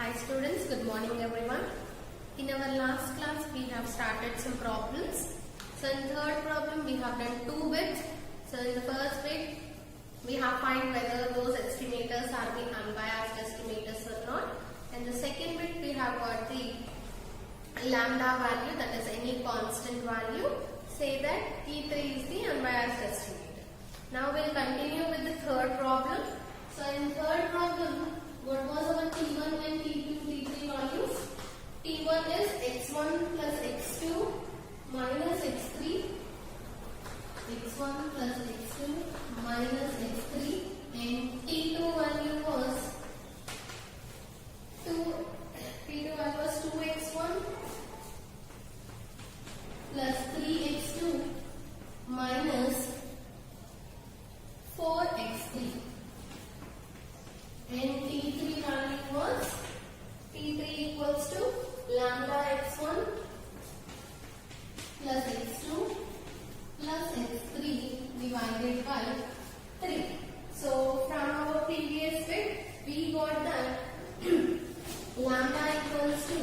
Hi students, good morning everyone. In our last class we have started some problems. So in third problem we have done two bits. So in the first bit we have find whether those estimators are the unbiased estimators or not. And the second bit we have got the lambda value, that is any constant value. Say that T3 is the unbiased estimator. Now we will continue with the third problem. So in third problem, what was our T1 and T2, T3 values? T1 is x1 plus x2 minus x3, x1 plus x2 minus x3, and T2 value was 2x1 plus 3x2 minus 4x3. And T3 value was T3 equals to lambda x1 plus x2 plus x3 divided by 3. So from our previous bit we got that lambda equals to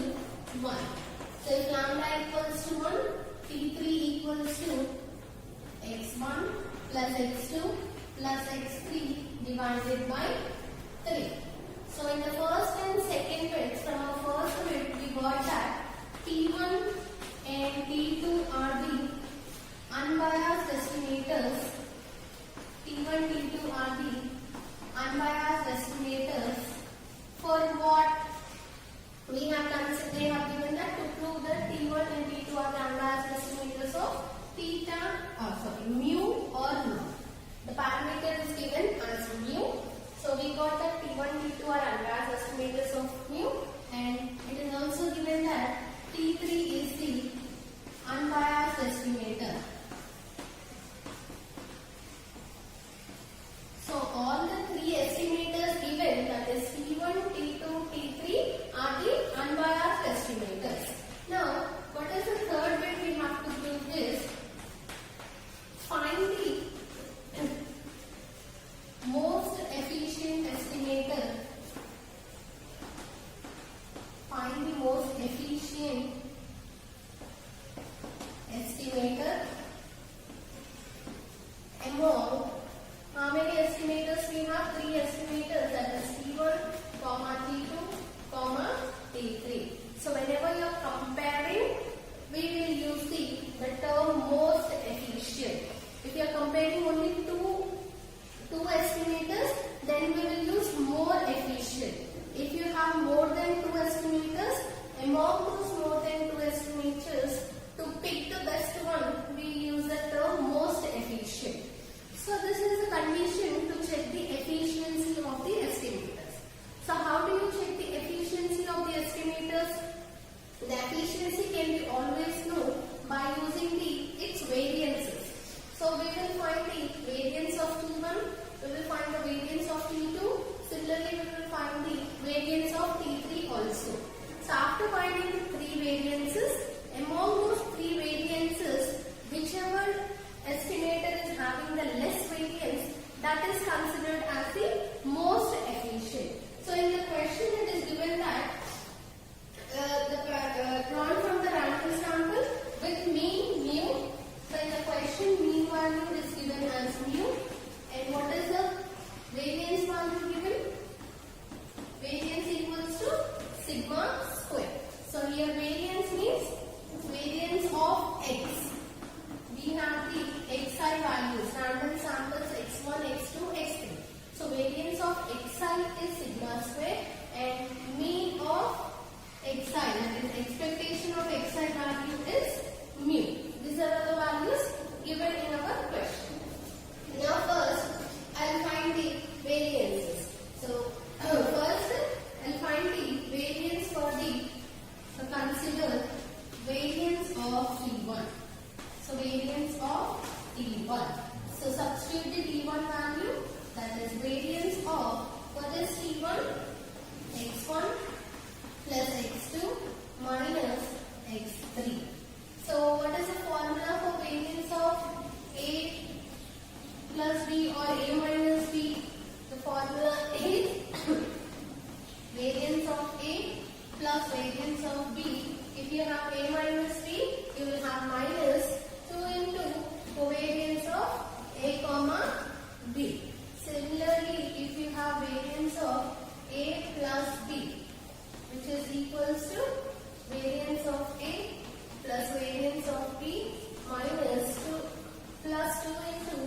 1. So if lambda equals to 1, T3 equals to x1 plus x2 plus x3 divided by 3. So in the first and second bits, from our first bit we got that T1 and T2 are the unbiased estimators. T1, T2 are the unbiased estimators for what we have considered. They have given that to prove that T1 and T2 are the unbiased estimators of mu or no. The parameter is given as mu. So we got that T1, T2 are unbiased estimators of mu, and it is also given that T3 is the unbiased estimator. So all the three estimators given, that is T1, T2, T3 are the unbiased estimators. Now what is the third bit we have to do is find the most efficient estimator. Find the most efficient estimator among how many estimators we have? Three estimators, that is T1, T2, T3. So whenever you are comparing, we will use the term most efficient. If you are comparing only two estimators, then we will use more efficient. If you have more than two estimators, among those more than two estimators, to pick the best one, we use the term most efficient. So this is the condition to check the efficiency of the estimators. So how do you check the efficiency of the estimators? The efficiency can be always known by using its variances. So we will find the variance of T1, we will find the variance of T2, similarly we will find the variance of T3 also. So after finding the three variances, among those three variances, whichever estimator is having the less variance, that is considered as the most efficient. So in the question it is given that drawn from the random sample with mean mu. So in the question mean value is given as mu, and what is the variance value given? Variance equals to sigma square. So here variance means variance of x. We have the xi values, random samples x1, x2, x3. So variance of xi is sigma square, and mean of xi, that is expectation of xi value, is mu. These are the values given in our question. Now first I will find the variances. So first I will find the variance for consider variance of T1. So variance of T1. So substitute the T1 value, that is variance of, what is T1? x1 plus x2 minus x3. So what is the formula for variance of A plus B or A minus B? The formula is variance of A plus variance of b. If you have a minus b, you will have minus 2 into covariance of a comma b. Similarly, if you have variance of a plus b, which is equals to variance of a plus variance of b minus 2 plus 2 into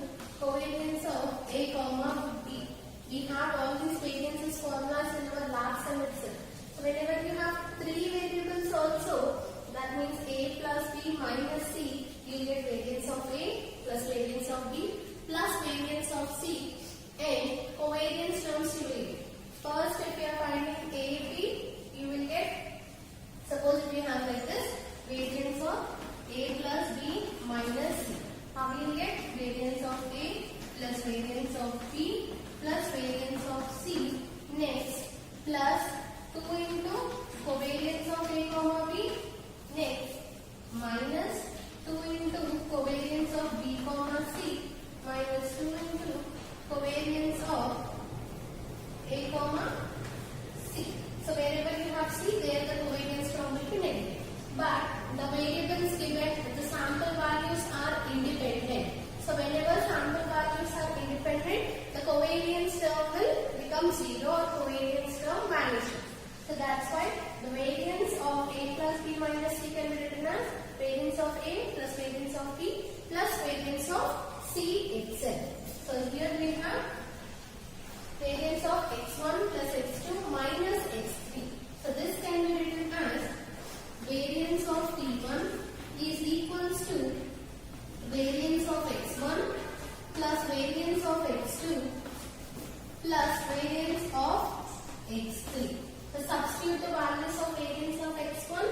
covariance of a comma b. We have all these variances formulas in our lab sum itself. So whenever you have three variables also, that means a plus b minus c, you get variance of a plus variance of b plus variance of c, and covariance terms you will get. First, if you are finding a, b, you will get, suppose if you have like this, variance of a plus b minus c. How will you get variance of a plus variance of b plus variance of c? Next, plus 2 into covariance of a comma b. Next, minus 2 into covariance of b comma c minus 2 into covariance of a comma c. So wherever you have c, there the covariance term will be negative. But the variables given, the sample values are independent. So whenever sample values are independent, the covariance term will become 0 or covariance term vanishes. So that's why the variance of a plus b minus c can be written as variance of a plus variance of b plus variance of c itself. So here we have variance of x1 plus x2 minus x3. So this can be written as variance of t1 is equals to variance of x1 plus variance of x2 plus variance of x3. So substitute the values of variance of x1.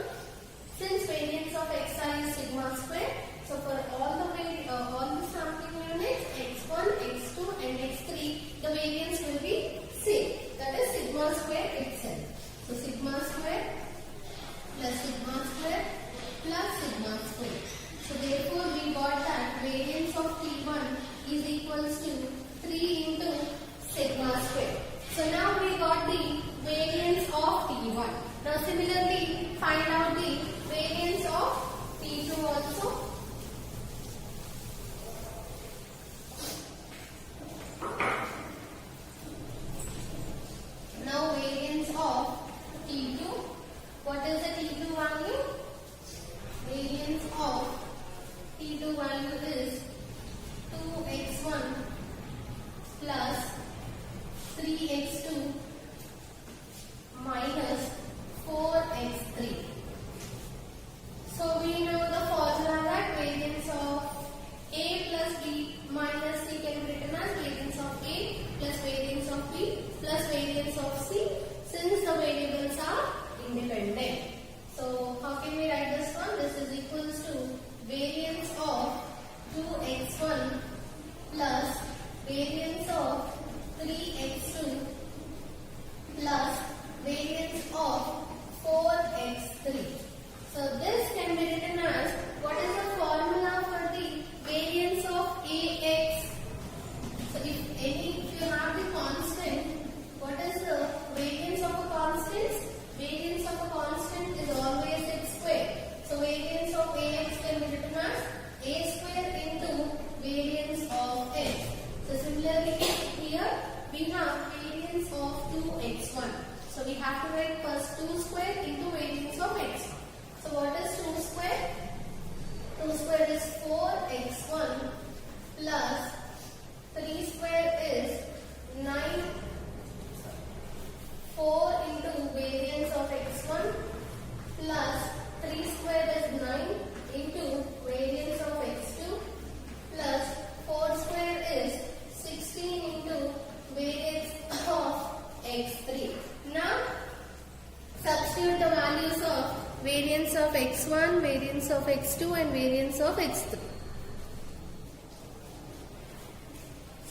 Since variance of xi is sigma square, so for all the sampling units x1, x2 and x3, the variance will be same. That is sigma square itself. So sigma square plus sigma square plus sigma square. So therefore we got that variance of t1 is equals to 3 into sigma square. So now we got the variance of t1. Now similarly find out the variance of t2 also. Now variance of t2. What is the t2 value? Variance of t2 value is 2x1 plus 3x2 minus 4x3. So we know the formula that variance of a plus b minus c can be written as variance of a plus variance of b plus variance of c, since the variables are independent. So how can we write this one? This is equals to variance of 2x1 plus variance of 3x2 plus variance of 4x3. So this can be written as, what is the formula for the variance of ax? So if you have the constant, what is the variance of a constant? Variance of a constant is always x square. So variance of ax can be written as a square into variance of x. So similarly here we have variance of 2x1. So we have to write first 2 square into variance of x. So what is 2 square? 2 square is 4x1 plus 3 square is 9. 4 into variance of x1 plus 3 square is 9 into variance of x2 plus 4 square is 16 into variance of x3. Now substitute the values of variance of x1, variance of x2 and variance of x3.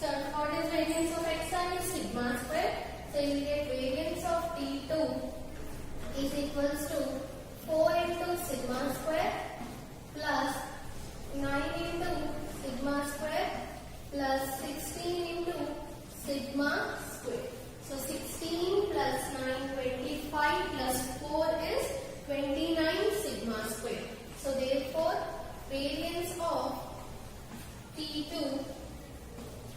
So what is variance of xi is sigma square. So you get variance of t2 is equals to 4 into sigma square plus 9 into sigma square plus 16 into sigma square. So 16 plus 9, 25 plus 4 29 sigma square. So therefore variance of T2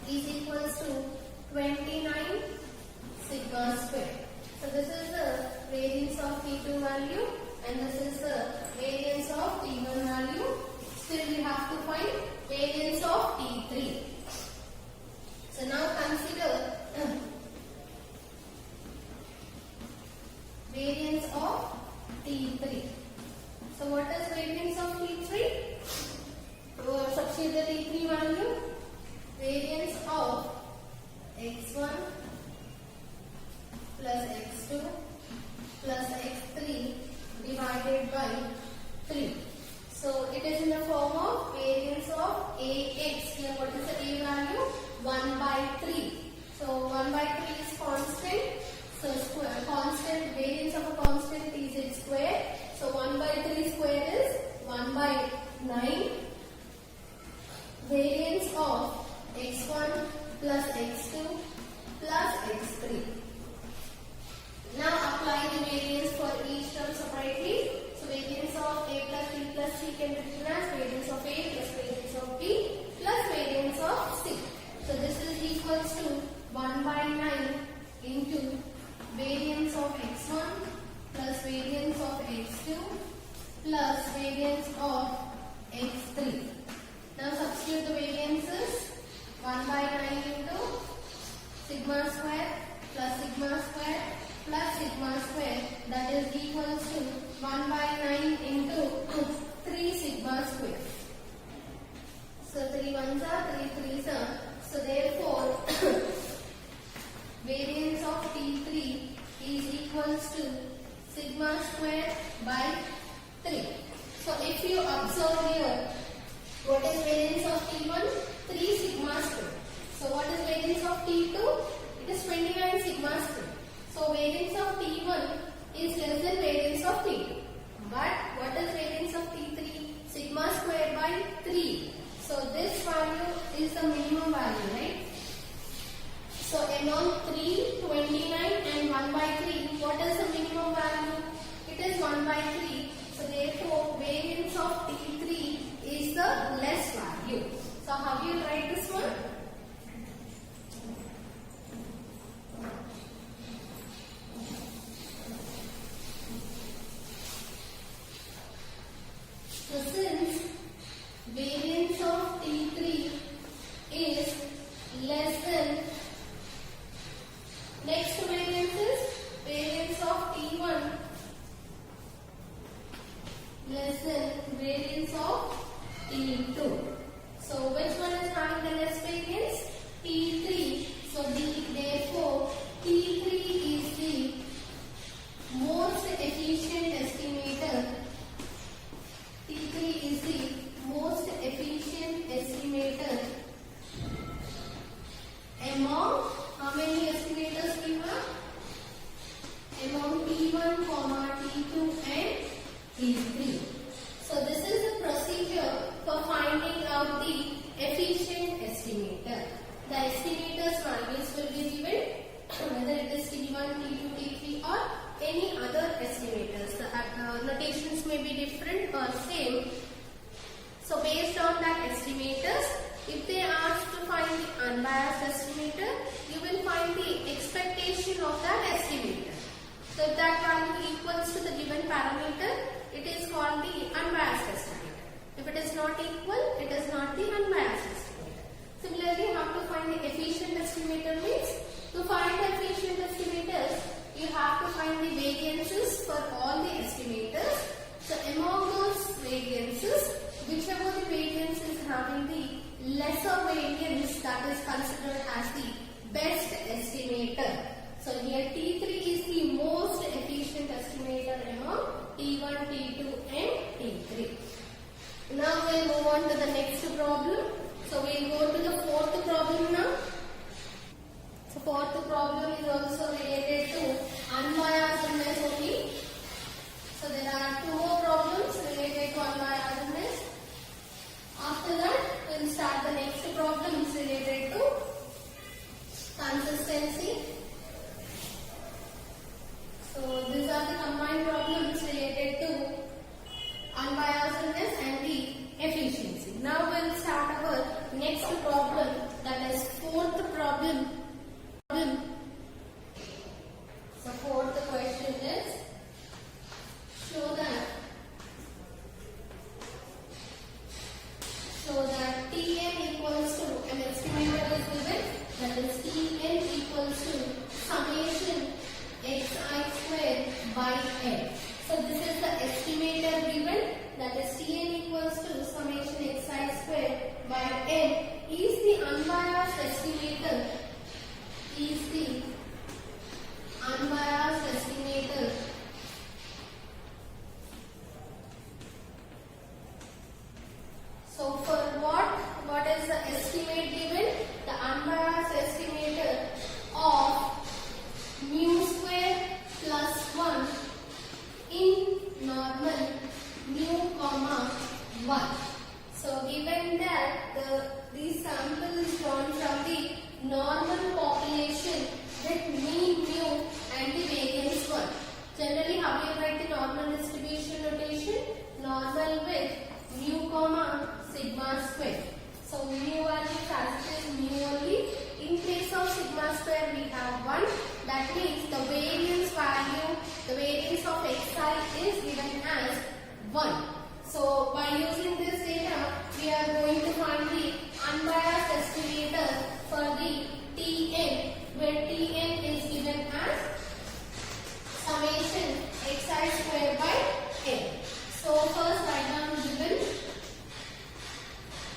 is equals to 29 sigma square. So this is the variance of T2 value and this is the variance of T1 value. Still we have to find variance of T3. So now consider variance of T3. So what is variance of T3? Substitute the T3 value. Variance of x1 plus x2 plus x3 divided by 3. So it is in the form of variance of ax. Here what is the a value? 1 by 3. So 1 by 3 is constant. So constant, variance of a constant is its square. So 1 by 3 square is 1 by 9. Variance of x1 plus x2 plus x3. Now apply the variance for each term separately. So variance of a plus b plus c can be written as variance of a plus variance of b plus variance of c. So this is equals to 1 by 9 into variance of x1 plus variance of x2 plus variance of x3. Now substitute the variances. 1 by 9 into sigma square plus sigma square plus sigma square, that is equals to 1 by 9 into 3 sigma square. So 3 ones are 3 threes are. So therefore variance of T3 is equals to sigma square by 3. So if you observe here, what is variance of T1? 3 sigma square. So what is variance of T2? It is 29 sigma square. So variance of T1 is less than variance of T2. But what is variance of T3? Sigma square by 3. So this value is the minimum value, right? So among 3, 29 and 1 by 3, what is the minimum value? It is 1 by 3. So therefore variance of T3 is the less value. So how do you write this one? So since variance of T3 is less than, next variance is variance of T1 less than variance of T2. So which one is having the less variance? T3. So therefore T3 is the most efficient estimator. T3 is the most efficient estimator among how many estimators we have? Among T1, T2 and T3. So this is the procedure for finding out the efficient estimator. The estimator's values will be given whether it is T1, T2, T3 or any other estimators. The notations may be different or same. So based on that estimators, if they ask to find the unbiased estimator, you will find the expectation of that estimator. So if that value equals to the given parameter, it is called the unbiased estimator. If it is not equal, it is not the unbiased estimator. Similarly, you have to find the efficient estimator means to find the efficient estimators, you have to find the variances for all the estimators. So among those variances, whichever the variance is having the lesser variance, that is considered as the best estimator. So here T3 is the most efficient estimator among T1, T2 and T3. Now we'll move on to the next problem. So we'll go to the fourth problem now. So fourth problem is also related to unbiasedness only. So there are two more problems related to unbiasedness. After that, we'll start the next problems related to consistency. So by n. So this is the estimator given, that is Tn equals to summation xi square by n is the unbiased estimator, is the unbiased estimator So for what is the estimate given? The unbiased estimator of mu square plus 1 in normal mu comma 1. So given that the sample is drawn from the normal population with mean mu and the variance 1. Generally, how do you write the normal distribution notation? Normal with mu comma sigma square. So mu value translates mu only. In place of sigma square we have 1. That means the variance value, the variance of xi is given as 1. So by using this data, we are going to find the unbiased estimator for the Tn, where Tn is given as summation xi square by n. So first write down given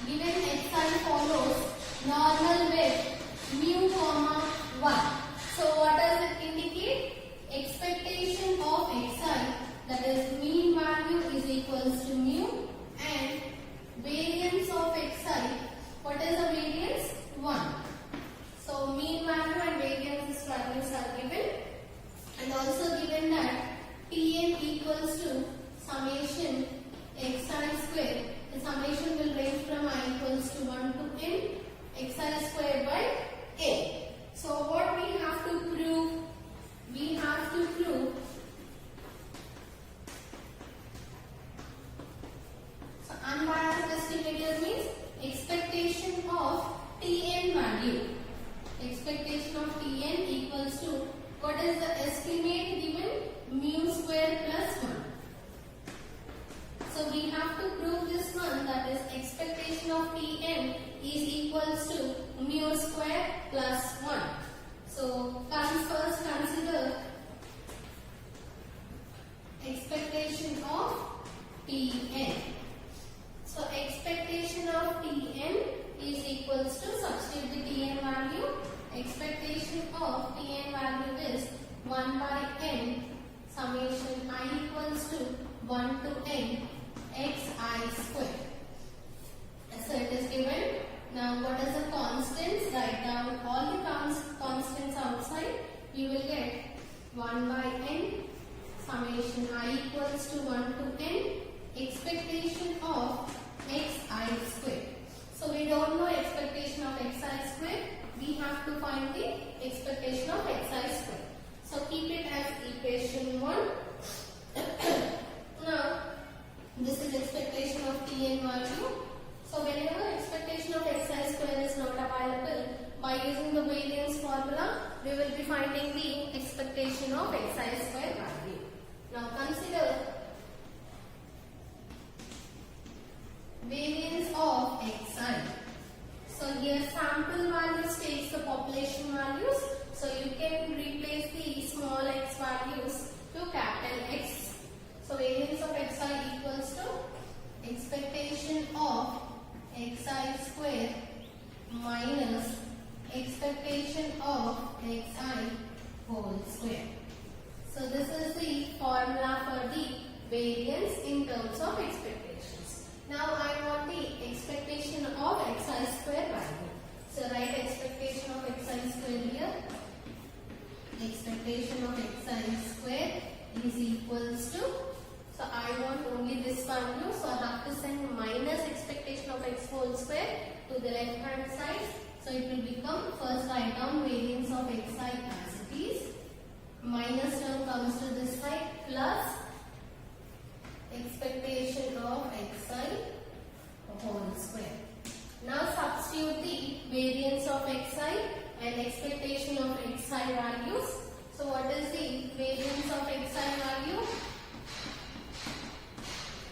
xi follows normal with mu comma 1. So what does it indicate? Expectation of xi, that is mean value is equals to mu, and variance of xi, what is the variance? 1. So mean value and variance values are given, and also given that Tn equals to summation xi square. The summation will range from I equals to 1 to n xi square by n. So what we have to prove? We have to prove so unbiased estimator means expectation of Tn value. Expectation of Tn equals to, what is the estimate given? Mu square plus 1. So we have to prove this one, that is expectation of Tn is equals to mu square plus 1. So first consider expectation of Tn. So expectation of Tn is equals to, substitute the Tn value. Expectation of Tn value is 1 by n summation I equals to 1 to n xi square. So it is given. Now what is the constants? Write down all the constants outside. You will get 1 by n summation I equals to 1 to n expectation of xi square. So we don't know expectation of xi square. We have to find the expectation of xi square. So keep it as equation 1. Now this is expectation of Tn value. So whenever expectation of xi square is not available, by using the variance formula, we will be finding the expectation of xi square value. Now consider variance of xi. So here sample values takes the population values. So you can replace the small x values to capital X. So variance of xi equals to expectation of xi square minus expectation of xi whole square. So this is the formula for the variance in terms of expectations. Now I want the expectation of xi square value. So write expectation of xi square here. Expectation of xi square is equals to, so I want only this value, so I have to send minus expectation of x whole square to the left hand side. So it will become, first write down variance of xi as it is, minus term comes to this side, plus expectation of xi whole square. Now substitute the variance of xi and expectation of xi values. So what is the variance of xi value?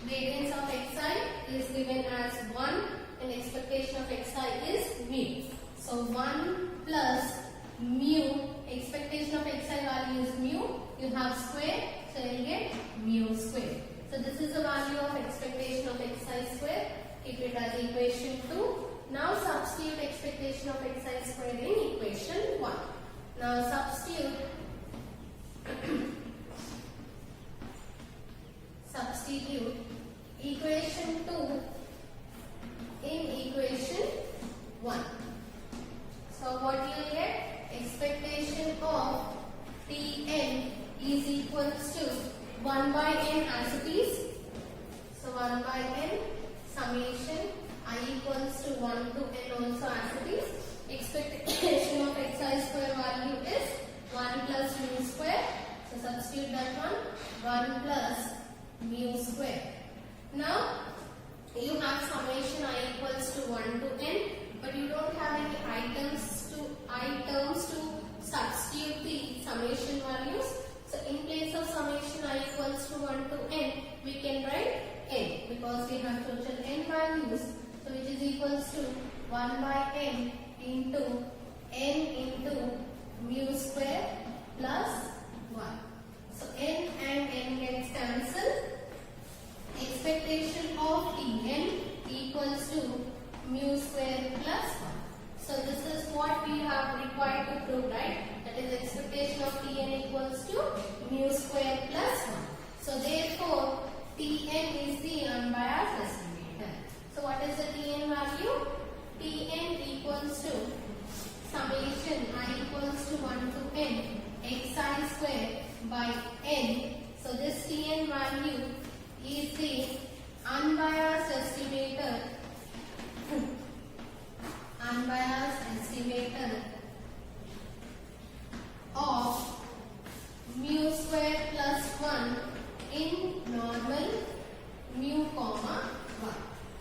Variance of xi is given as 1 and expectation of xi is mu. So 1 plus mu, expectation of xi value is mu, you have square, so you will get mu square. So this is the value of expectation of xi square. Keep it as equation 2. Now substitute expectation of xi square in equation 1. Now substitute equation 2 in equation 1. So what you will get? Expectation of Tn is equals to 1 by n as it is. So 1 by n summation I equals to 1 to n also as it is. Expectation of xi square value is 1 plus mu square. So substitute that one, 1 plus mu square. Now you have summation I equals to 1 to n, but you don't have any items to substitute the summation values. So in place of summation I equals to 1 to n, we can write n because we have total n values. So which is equals to 1 by n into mu square plus 1. So n and n gets cancelled. Expectation of Tn equals to mu square plus 1. So this is what we have required to prove, right? That is expectation of Tn equals to mu square plus 1. So therefore Tn is the unbiased estimator. So what is the Tn value? Tn equals to summation I equals to 1 to n xi square by n. So this Tn value is the unbiased estimator of mu square plus 1 in normal mu comma 1.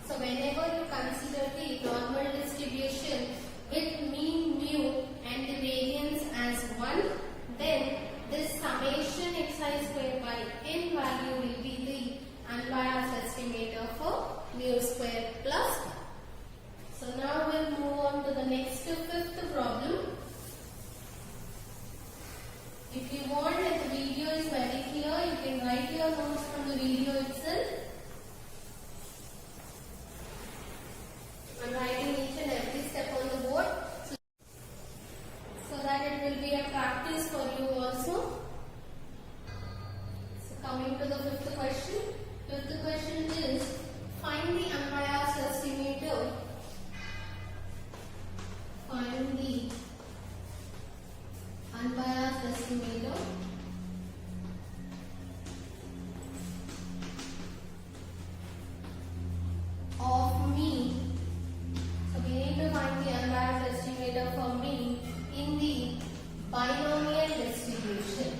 So whenever you consider the normal distribution with mean mu and the variance as 1, then this summation xi square by n value will be the unbiased estimator for mu square plus 1. So now we'll move on to the next fifth problem. If you want, if the video is very clear, you can write your notes from the video itself. I'm writing each and every step on the board so that it will be a practice for you also. So coming to the fifth question. Fifth question is find the unbiased estimator. Find the unbiased estimator of mean. So we need to find the unbiased estimator for mean in the binomial distribution.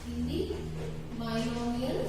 In the binomial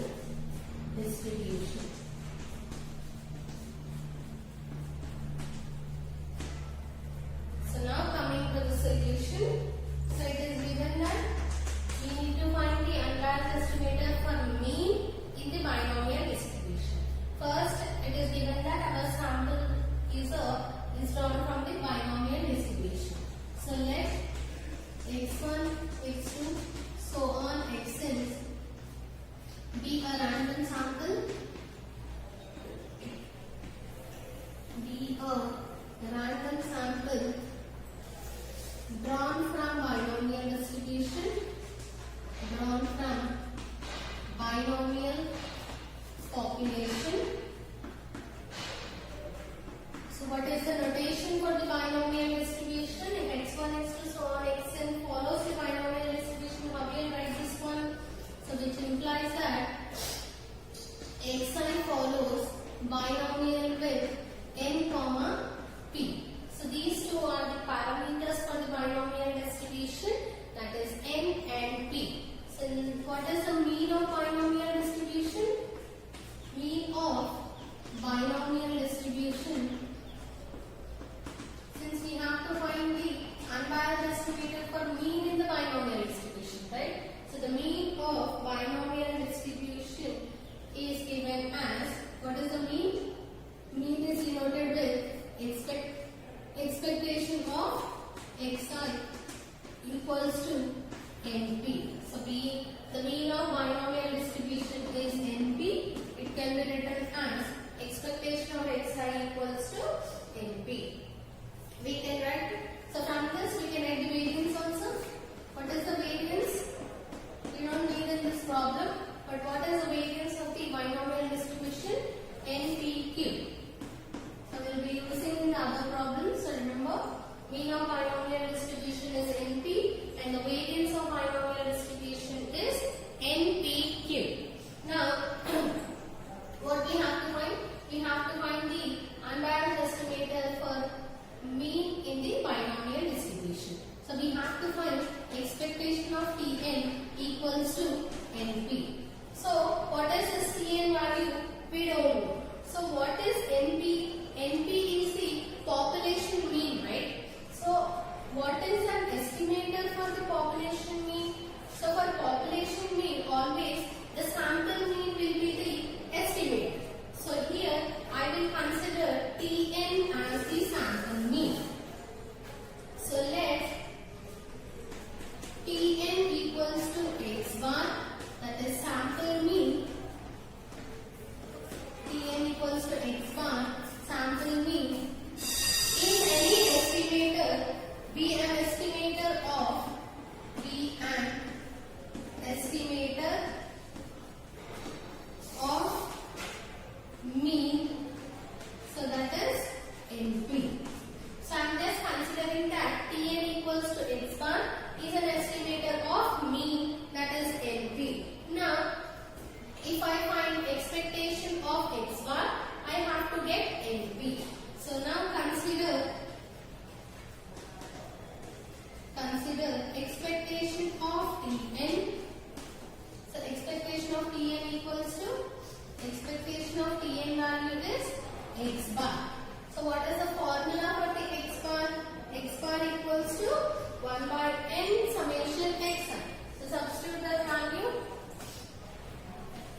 equals to NP. So what is this TN value? We don't know. So what is NP? NP is the population mean, right? So what is an estimator for the population mean? So for population mean, always the sample mean will be the estimate. So here I will consider Tn as the sample mean. So let Tn equals to x bar, that is sample mean. Tn equals to x bar, sample mean. In any estimator, be an estimator of mean. So that is NP. So I am just considering that Tn equals to x bar is an estimator of mean, that is NP. Now, if I find expectation of x bar, I have to get NP. So now consider expectation of Tn. So expectation of Tn equals to expectation of Tn value is x bar. So what is the formula for the x bar? X bar equals to 1 by n summation xi. So substitute that value.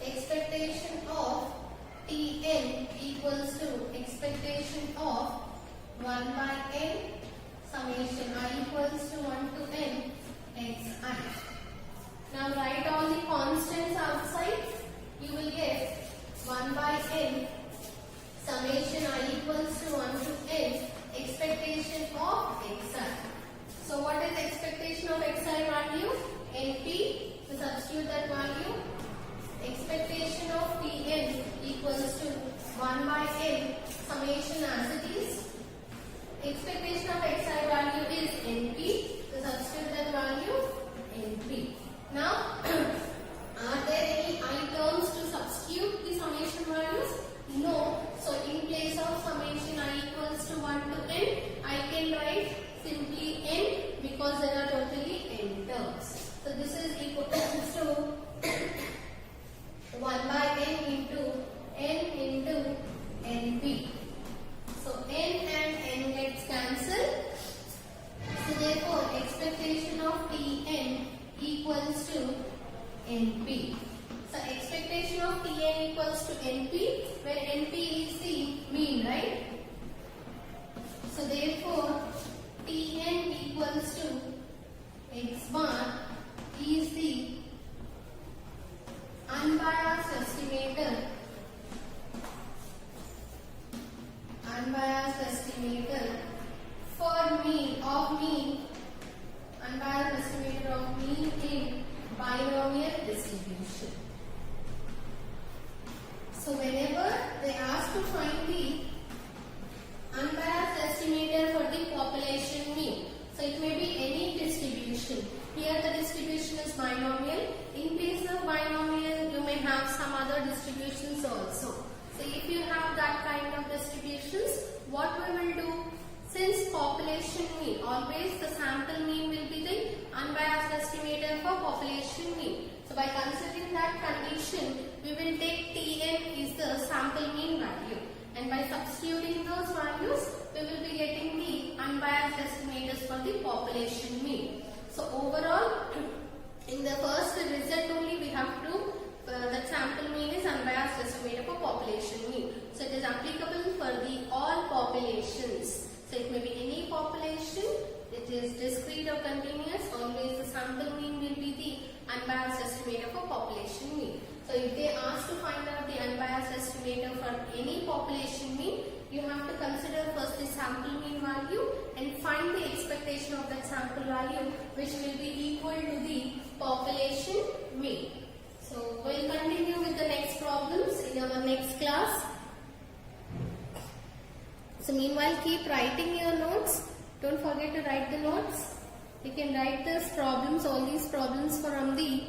Expectation of Tn equals to expectation of 1 by n summation I equals to 1 to n xi. Now write all the constants outside. You will get 1 by n summation I equals to 1 to n expectation of xi. So what is expectation of xi value? NP. So substitute that value. Expectation of Tn equals to 1 by n summation as it is. Expectation of xi value is NP. So substitute that value NP. Now, are there any I terms to substitute the summation values? No. So in place of summation I equals to 1 to n, I can write simply n because there are totally n terms. So this is equal to 1 by n into NP. So n and n gets cancelled. So therefore expectation of Tn equals to NP. So expectation of Tn equals to NP, where NP is the mean, right? So therefore Tn equals to x bar is the unbiased estimator. Unbiased estimator for mean of mean. Unbiased estimator of mean in binomial distribution. So whenever they ask to find the unbiased estimator for the population mean, so it may be any distribution. Here the distribution is binomial. In place of binomial, you may have some other distributions also. So if you have that kind of distributions, what we will do? Since population mean, always the sample mean will be the unbiased estimator for population mean. So by considering that condition, we will take Tn is the sample mean value. And by substituting those values, we will be getting the unbiased estimators for the population mean. So overall, in the first result only we have to that sample mean is unbiased estimator for population mean. So it is applicable for the all populations. So it may be any population, it is discrete or continuous, always the sample mean will be the unbiased estimator for population mean. So if they ask to find out the unbiased estimator for any population mean, you have to consider first the sample mean value and find the expectation of that sample value, which will be equal to the population mean. So we'll continue with the next problems in our next class. So meanwhile, keep writing your notes. Don't forget to write the notes. You can write these problems, all these problems from the